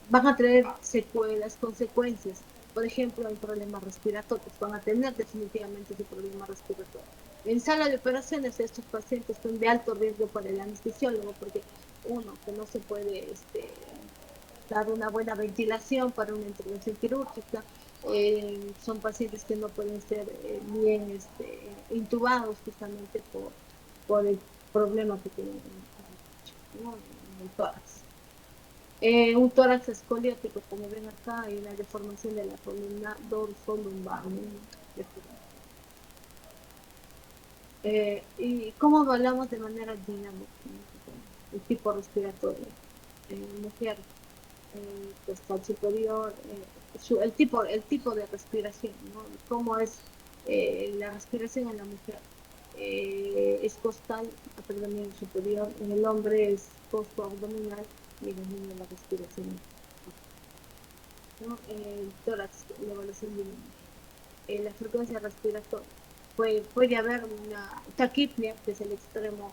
van a traer secuelas, consecuencias. Por ejemplo, en problemas respiratorios, van a tener definitivamente ese problema respiratorio. En sala de operaciones, estos pacientes son de alto riesgo para el anestesiólogo, porque uno, que no se puede dar una buena ventilación para una intervención quirúrgica, son pacientes que no pueden ser bien intubados justamente por el problema que tienen, ¿no? En el tórax. Un tórax escoliótico, como ven acá, hay una deformación de la columna dorsolumbar, ¿no? ¿Y cómo evaluamos de manera dinámica, ¿no? El tipo respiratorio? Mujer, costal superior, el tipo de respiración, ¿no? ¿Cómo es la respiración en la mujer? Es costal, abdominal superior, en el hombre es costo-abdominal y en el niño la respiración, ¿no? El tórax, la evaluación de la frecuencia respiratoria. Puede haber una taquipnea, que es el extremo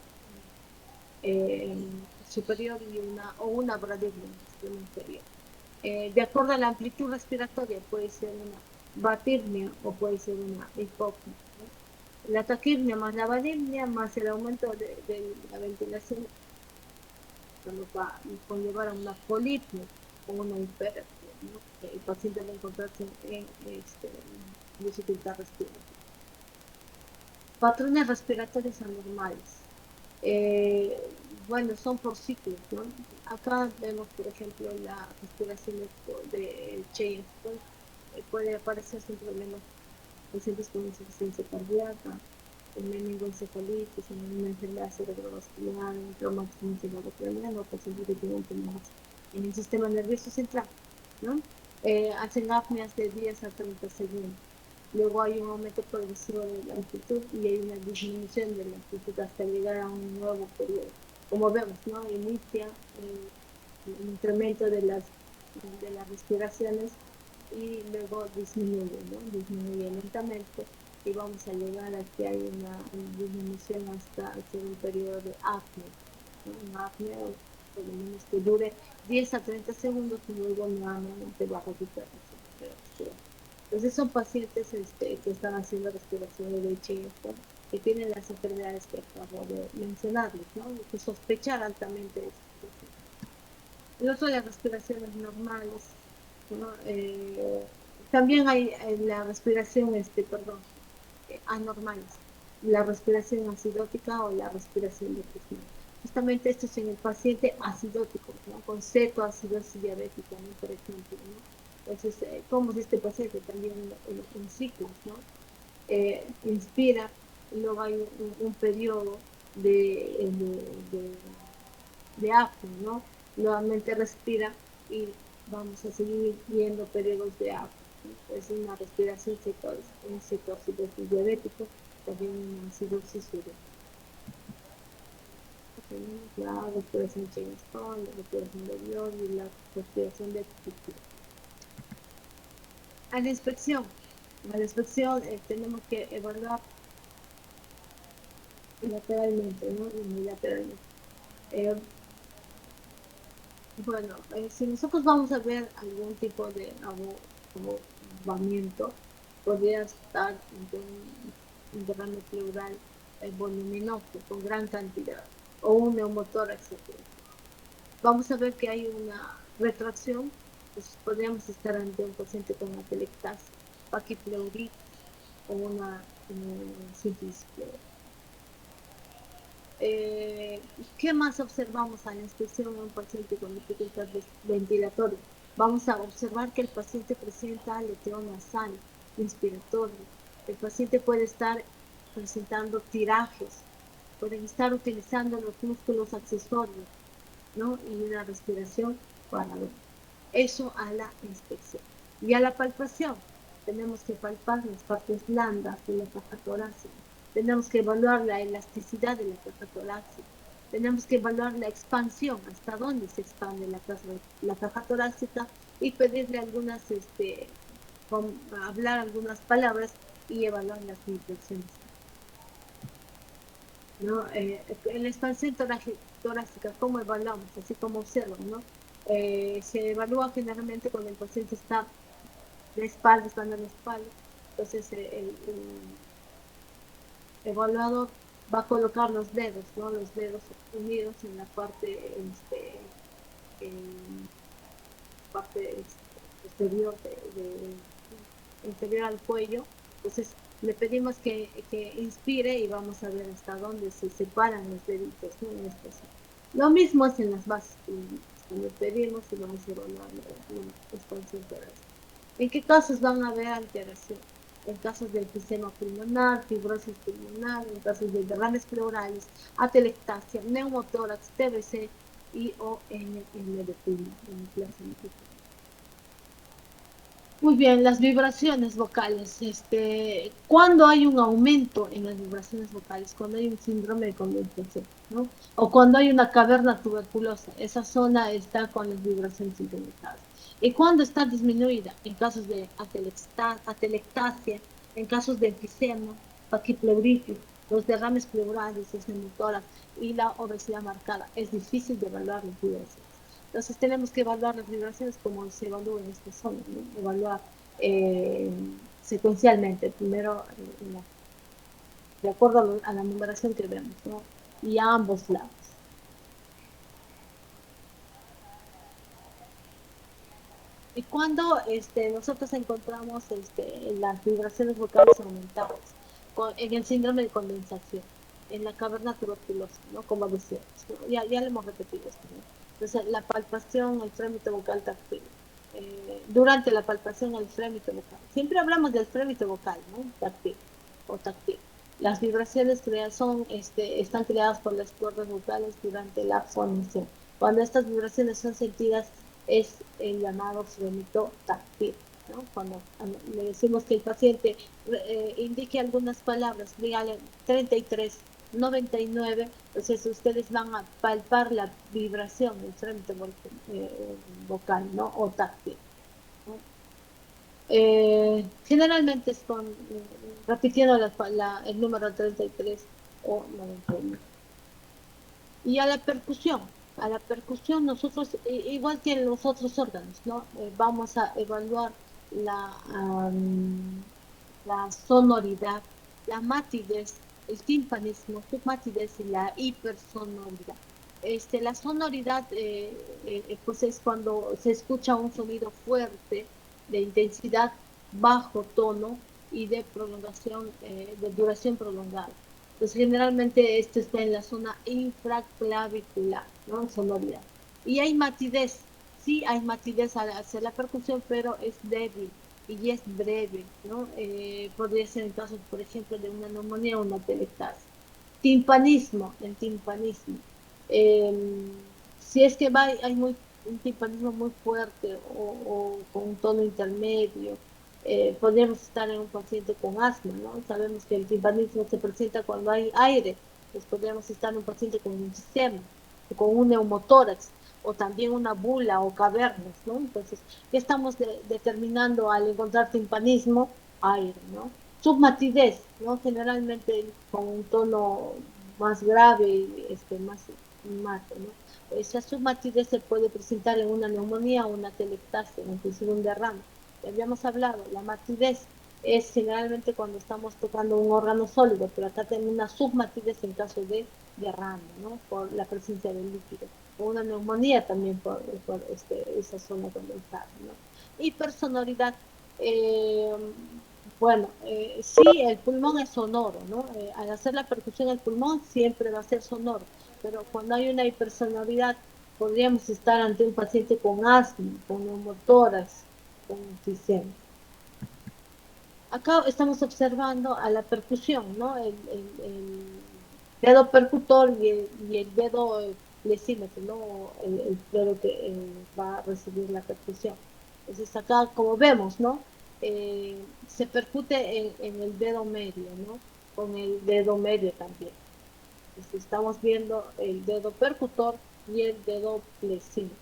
eh, superior, o una bradypnea, el extremo inferior. De acuerdo a la amplitud respiratoria, puede ser una batirnia o puede ser una hipopnia, ¿no? La taquirnia más la badirnia más el aumento de la ventilación nos va a conllevar a una polipnia o una hiperapnia, ¿no? El paciente va a encontrarse en dificultad respiratoria. Patrones respiratorios anormales. Eh, bueno, son por ciclos, ¿no? Acá vemos, por ejemplo, la respiración de Cheyenne, puede aparecer sin problemas pacientes con insuficiencia cardíaca, en meningoencefalitis, en una enfermedad cerebrovascular, en traumatismo cerebrovascular, o pacientes que tienen problemas en el sistema nervioso central, ¿no? Hacen apneas de 10 a 30 segundos. Luego hay un aumento progresivo de la amplitud y hay una disminución de la amplitud hasta llegar a un nuevo periodo. Como vemos, ¿no? Inicia el incremento de las respiraciones y luego disminuye, ¿no? Disminuye lentamente y vamos a llegar a que hay una disminución hasta hacer un periodo de apnea, ¿no? Una apnea por lo menos que dure 10 a 30 segundos y luego nuevamente va a recuperarse. Entonces son pacientes que están haciendo respiración de leche que tienen las enfermedades que acabo de mencionarles, ¿no? Que sospechar altamente esto. El otro de las respiraciones normales, ¿no? También hay la respiración, anormales, la respiración acidótica o la respiración de apnea. Justamente esto es en el paciente acidótico, ¿no? Con cetoacidosis diabética, ¿no? Por ejemplo, ¿no? Entonces, como si este paciente también en ciclos, ¿no? Inspira, y luego hay un periodo de apnea, ¿no? Nuevamente respira y vamos a seguir viendo periodos de apnea, ¿no? Es una respiración en cetoacidosis diabético, también una acidosis urea. Tenemos la respiración Cheyenne-Stone, la respiración de Biot y la respiración de Kupffer. A la inspección, tenemos que evaluar lateralmente, ¿no? Unilateralmente. Bueno, si nosotros vamos a ver algún tipo de abogamiento, podría estar de un derrame pleural voluminoso con gran cantidad o un neumotórax. Vamos a ver que hay una retracción, pues podríamos estar ante un paciente con atelectasia, paquipleuritis o una sífilis pleural. ¿Qué más observamos a la inspección en un paciente con dificultad ventilatoria? Vamos a observar que el paciente presenta aleteo nasal, inspiratorio. El paciente puede estar presentando tirajes, pueden estar utilizando los músculos accesorios, ¿no? Y una respiración para ver. Eso a la inspección. Y a la palpación, tenemos que palpar las partes blandas de la caja torácica. Tenemos que evaluar la elasticidad de la caja torácica. Tenemos que evaluar la expansión, hasta dónde se expande la caja torácica y pedirle hablar algunas palabras y evaluar las vibraciones, ¿no? En la expansión torácica, ¿cómo evaluamos? Así como observan, ¿no? Se evalúa generalmente cuando el paciente está de espaldas, dando la espalda. Entonces, el evaluador va a colocar los dedos, ¿no? Los dedos unidos en la parte posterior inferior al cuello. Entonces, le pedimos que inspire y vamos a ver hasta dónde se separan los deditos, ¿no? Lo mismo es en las bases cuando pedimos y vamos a evaluar la expansión torácica. ¿En qué casos van a haber alteración? En casos de enfisema pulmonar, fibrosis pulmonar, en casos de derrames pleurales, atelectasia, neumotórax, TBC y o NM de pulmón, hemiplegia mitral. Muy bien, las vibraciones vocales. Cuando hay un aumento en las vibraciones vocales, cuando hay un síndrome de condensación, ¿no? O cuando hay una caverna tuberculosa, esa zona está con las vibraciones incrementadas. Y cuando está disminuida, en casos de atelectasia, en casos de enfisema, paquipleuritis, los derrames pleurales, los neumotórax y la obesidad marcada, es difícil de evaluar las vibraciones. Entonces tenemos que evaluar las vibraciones como se evalúa en esta zona, ¿no? Evaluar secuencialmente, primero de acuerdo a la numeración que vemos, ¿no? Y a ambos lados. Y cuando nosotros encontramos las vibraciones vocales aumentadas en el síndrome de condensación, en la caverna tuberculosa, ¿no? Como decíamos, ¿no? Ya lo hemos repetido esto, ¿no? Entonces, la palpación, el frémito vocal táctil. Durante la palpación, el frémito vocal. Siempre hablamos del frémito vocal, ¿no? Táctil o táctil. Las vibraciones están creadas por las cuerdas vocales durante la fonación. Cuando estas vibraciones son sentidas, es el llamado frémito táctil, ¿no? Cuando le decimos que el paciente indique algunas palabras, dígale 33, 99, entonces ustedes van a palpar la vibración del frémito vocal, ¿no? O táctil, ¿no? Generalmente es repitiendo el número 33 o 99. Y a la percusión nosotros, igual que en los otros órganos, ¿no? Vamos a evaluar la sonoridad, la matidez, el timpanismo, submatidez y la hipersonoridad. La sonoridad pues es cuando se escucha un sonido fuerte, de intensidad, bajo tono y de prolongación, de duración prolongada. Entonces, generalmente esto está en la zona infraclavicular, ¿no? Sonoridad. Y hay matidez, sí hay matidez al hacer la percusión, pero es débil y es breve, ¿no? Podría ser en casos, por ejemplo, de una neumonía o una atelectasis. Timpanismo, el timpanismo. Eh, si es que un timpanismo muy fuerte o con un tono intermedio, podríamos estar en un paciente con asma, ¿no? Sabemos que el timpanismo se presenta cuando hay aire, pues podríamos estar en un paciente con un enfisema, con un neumotórax, o también una bula o cavernas, ¿no? Entonces, ¿qué estamos determinando al encontrar timpanismo? Aire, ¿no? Submatidez, ¿no? Generalmente con un tono más grave, más mate, ¿no? Esa submatidez se puede presentar en una neumonía o una telectasia, inclusive un derrame. Ya habíamos hablado, la matidez es generalmente cuando estamos tocando un órgano sólido, pero acá tenemos una submatidez en caso de derrame, ¿no? Por la presencia del líquido. O una neumonía también por esa zona condensada, ¿no? Hipersonoridad, eh, bueno, sí, el pulmón es sonoro, ¿no? Al hacer la percusión, el pulmón siempre va a ser sonoro, pero cuando hay una hipersonoridad, podríamos estar ante un paciente con asma, con neumotórax, con enfisema. Acá estamos observando a la percusión, ¿no? El dedo percutor y el dedo lesímetro, ¿no? El dedo que va a recibir la percusión. Entonces acá, como vemos, ¿no? Se percute en el dedo medio, ¿no? Con el dedo medio también. Entonces estamos viendo el dedo percutor y el dedo lesímetro.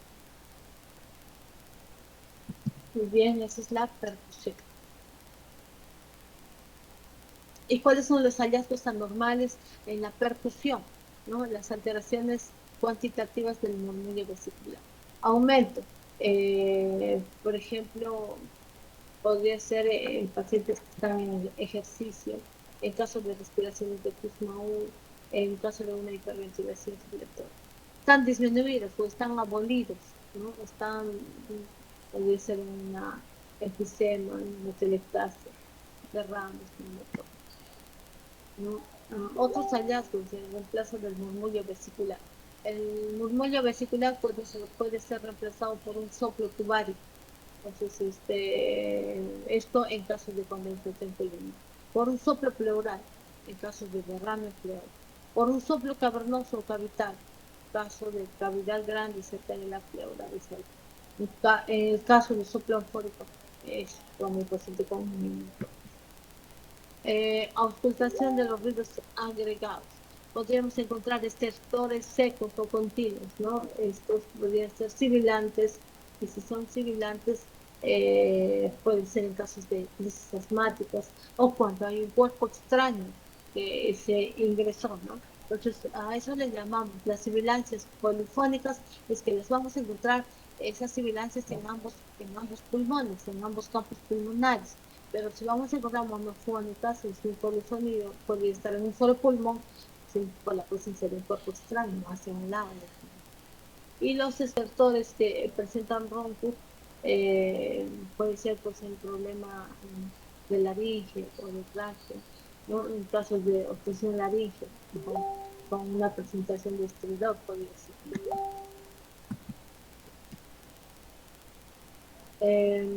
Muy bien, esa es la percusión. ¿Y cuáles son los hallazgos anormales en la percusión? ¿No? Las alteraciones cuantitativas del murmullo vesicular. Aumento. Por ejemplo, podría ser en pacientes que están en ejercicio, en caso de respiraciones de Kussmaul, en caso de una hiperventilación respiratoria. Están disminuidos o están abolidos, ¿no? Podría ser una enfisema, una telectasia, derrames, ¿no? Otros hallazgos en reemplazo del murmullo vesicular. El murmullo vesicular puede ser reemplazado por un soplo tubario. Entonces, esto en caso de condensación pulmonar. Por un soplo pleural, en caso de derrame pleural. Por un soplo cavernoso o cavital, caso de cavidad grande cerca de la pleura. En el caso de soplo anfórico, es cuando el paciente con un auscultación de los ruidos agregados. Podríamos encontrar estertores secos o continuos, ¿no? Estos podrían ser sibilantes, y si son sibilantes, pueden ser en casos de crisis asmáticas o cuando hay un cuerpo extraño que se ingresó, ¿no? Entonces, a eso le llamamos las sibilancias polifónicas, es que les vamos a encontrar esas sibilancias en ambos pulmones, en ambos campos pulmonares. Pero si vamos a encontrar monofónicas, es un polifónico podría estar en un solo pulmón, por la presencia de un cuerpo extraño hacia un lado. Y los estertores que presentan ronco puede ser pues un problema de laringe o de tráquea, ¿no? En casos de obstrucción laringe, con una presentación de estridor, podría ser. Eh,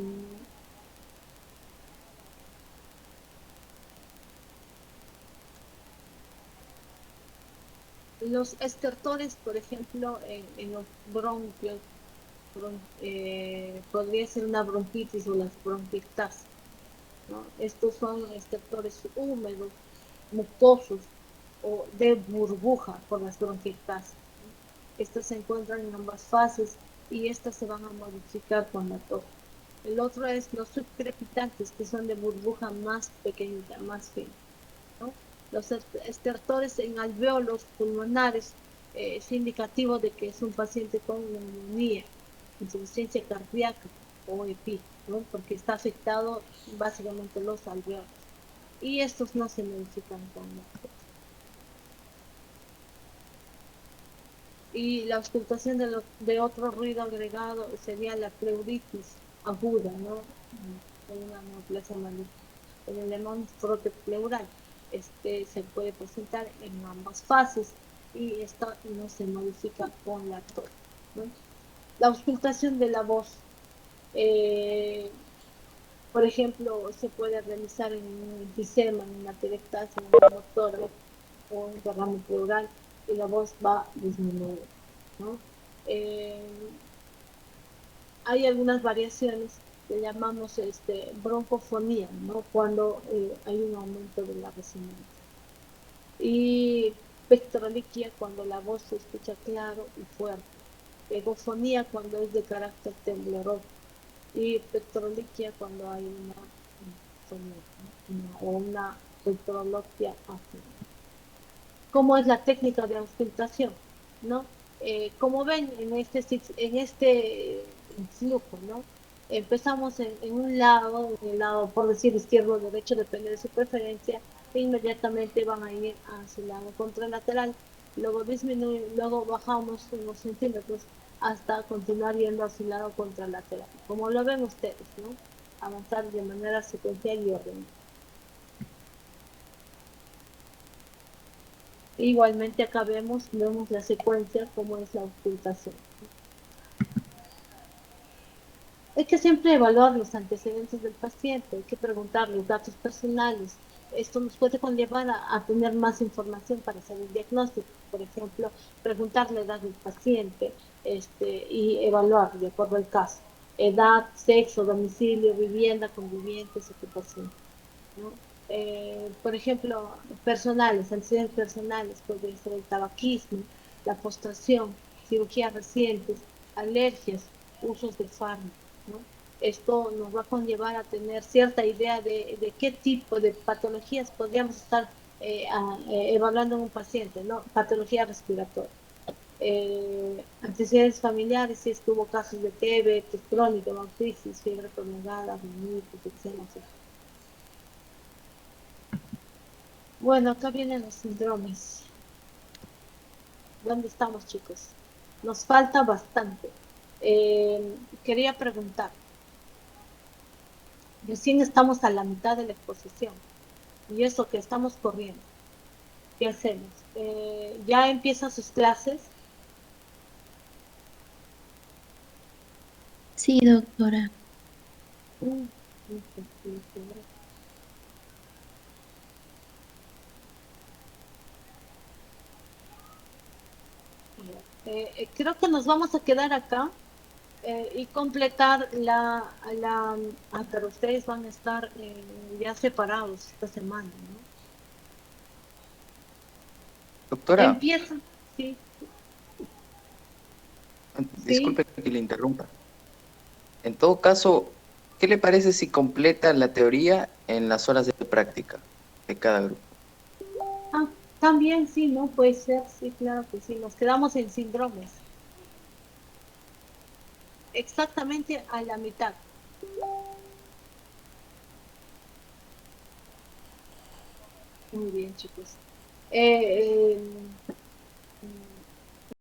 los estertores, por ejemplo, en los bronquios, podría ser una bronquitis o las bronquiectasias, ¿no? Estos son estertores húmedos, mucosos o de burbuja por las bronquiectasias. Estas se encuentran en ambas fases y estas se van a modificar con la tos. El otro es los subcrepitantes, que son de burbuja más pequeñita, más fina, ¿no? Los estertores en alveolos pulmonares es indicativo de que es un paciente con neumonía, insuficiencia cardíaca o EPI, ¿no? Porque está afectado básicamente los alveolos. Y estos no se modifican con la tos. Y la auscultación de otro ruido agregado sería la pleuritis aguda, ¿no? Una neoplasia maligna. El llamamos frote pleural. Este se puede presentar en ambas fases y esta no se modifica con la tos, ¿no? La auscultación de la voz, eh, por ejemplo, se puede realizar en un enfisema, en una atelectasia, en un motor o un derrame pleural y la voz va disminuyendo, ¿no? Eh, hay algunas variaciones que llamamos broncofonía, ¿no? Cuando hay un aumento de la resonancia. Y pectoraliquia cuando la voz se escucha claro y fuerte. Egofonía cuando es de carácter tembloroso. Y pectoraliquia cuando hay una pectoraloquia ágil. ¿Cómo es la técnica de auscultación? ¿No? Como ven en este flujo, ¿no? Empezamos en el lado, por decir izquierdo o derecho, depende de su preferencia, e inmediatamente van a ir a su lado contralateral, luego disminuye, luego bajamos unos centímetros hasta continuar yendo a su lado contralateral, como lo ven ustedes, ¿no? Avanzar de manera secuencial y ordenada. Igualmente acá vemos la secuencia como es la ocultación. Hay que siempre evaluar los antecedentes del paciente, hay que preguntar los datos personales. Esto nos puede conllevar a tener más información para hacer el diagnóstico. Por ejemplo, preguntar la edad del paciente y evaluar de acuerdo al caso. Edad, sexo, domicilio, vivienda, convivientes, ocupación, ¿no? Por ejemplo, antecedentes personales, puede ser el tabaquismo, la postración, cirugías recientes, alergias, usos de fármacos, ¿no? Esto nos va a conllevar a tener cierta idea de qué tipo de patologías podríamos estar evaluando en un paciente, ¿no? Patología respiratoria. Antecedentes familiares, si es que hubo casos de TB, crónica, bronquitis, fiebre prolongada, rinitis, eczema, etc. Bueno, acá vienen los síndromes. ¿Dónde estamos, chicos? Nos falta bastante. Quería preguntar, recién estamos a la mitad de la exposición y eso que estamos corriendo, ¿qué hacemos? ¿Ya empiezan sus clases? Sí, doctora. Mm, creo que nos vamos a quedar acá y completar pero ustedes van a estar ya separados esta semana, ¿no? Doctora, Empiezan, sí, sí. disculpe que le interrumpa. En todo caso, ¿qué le parece si completa la teoría en las horas de práctica de cada grupo? Ah, También sí, ¿no? Puede ser, sí, claro que sí. Nos quedamos en síndromes. Exactamente a la mitad. Muy bien, chicos.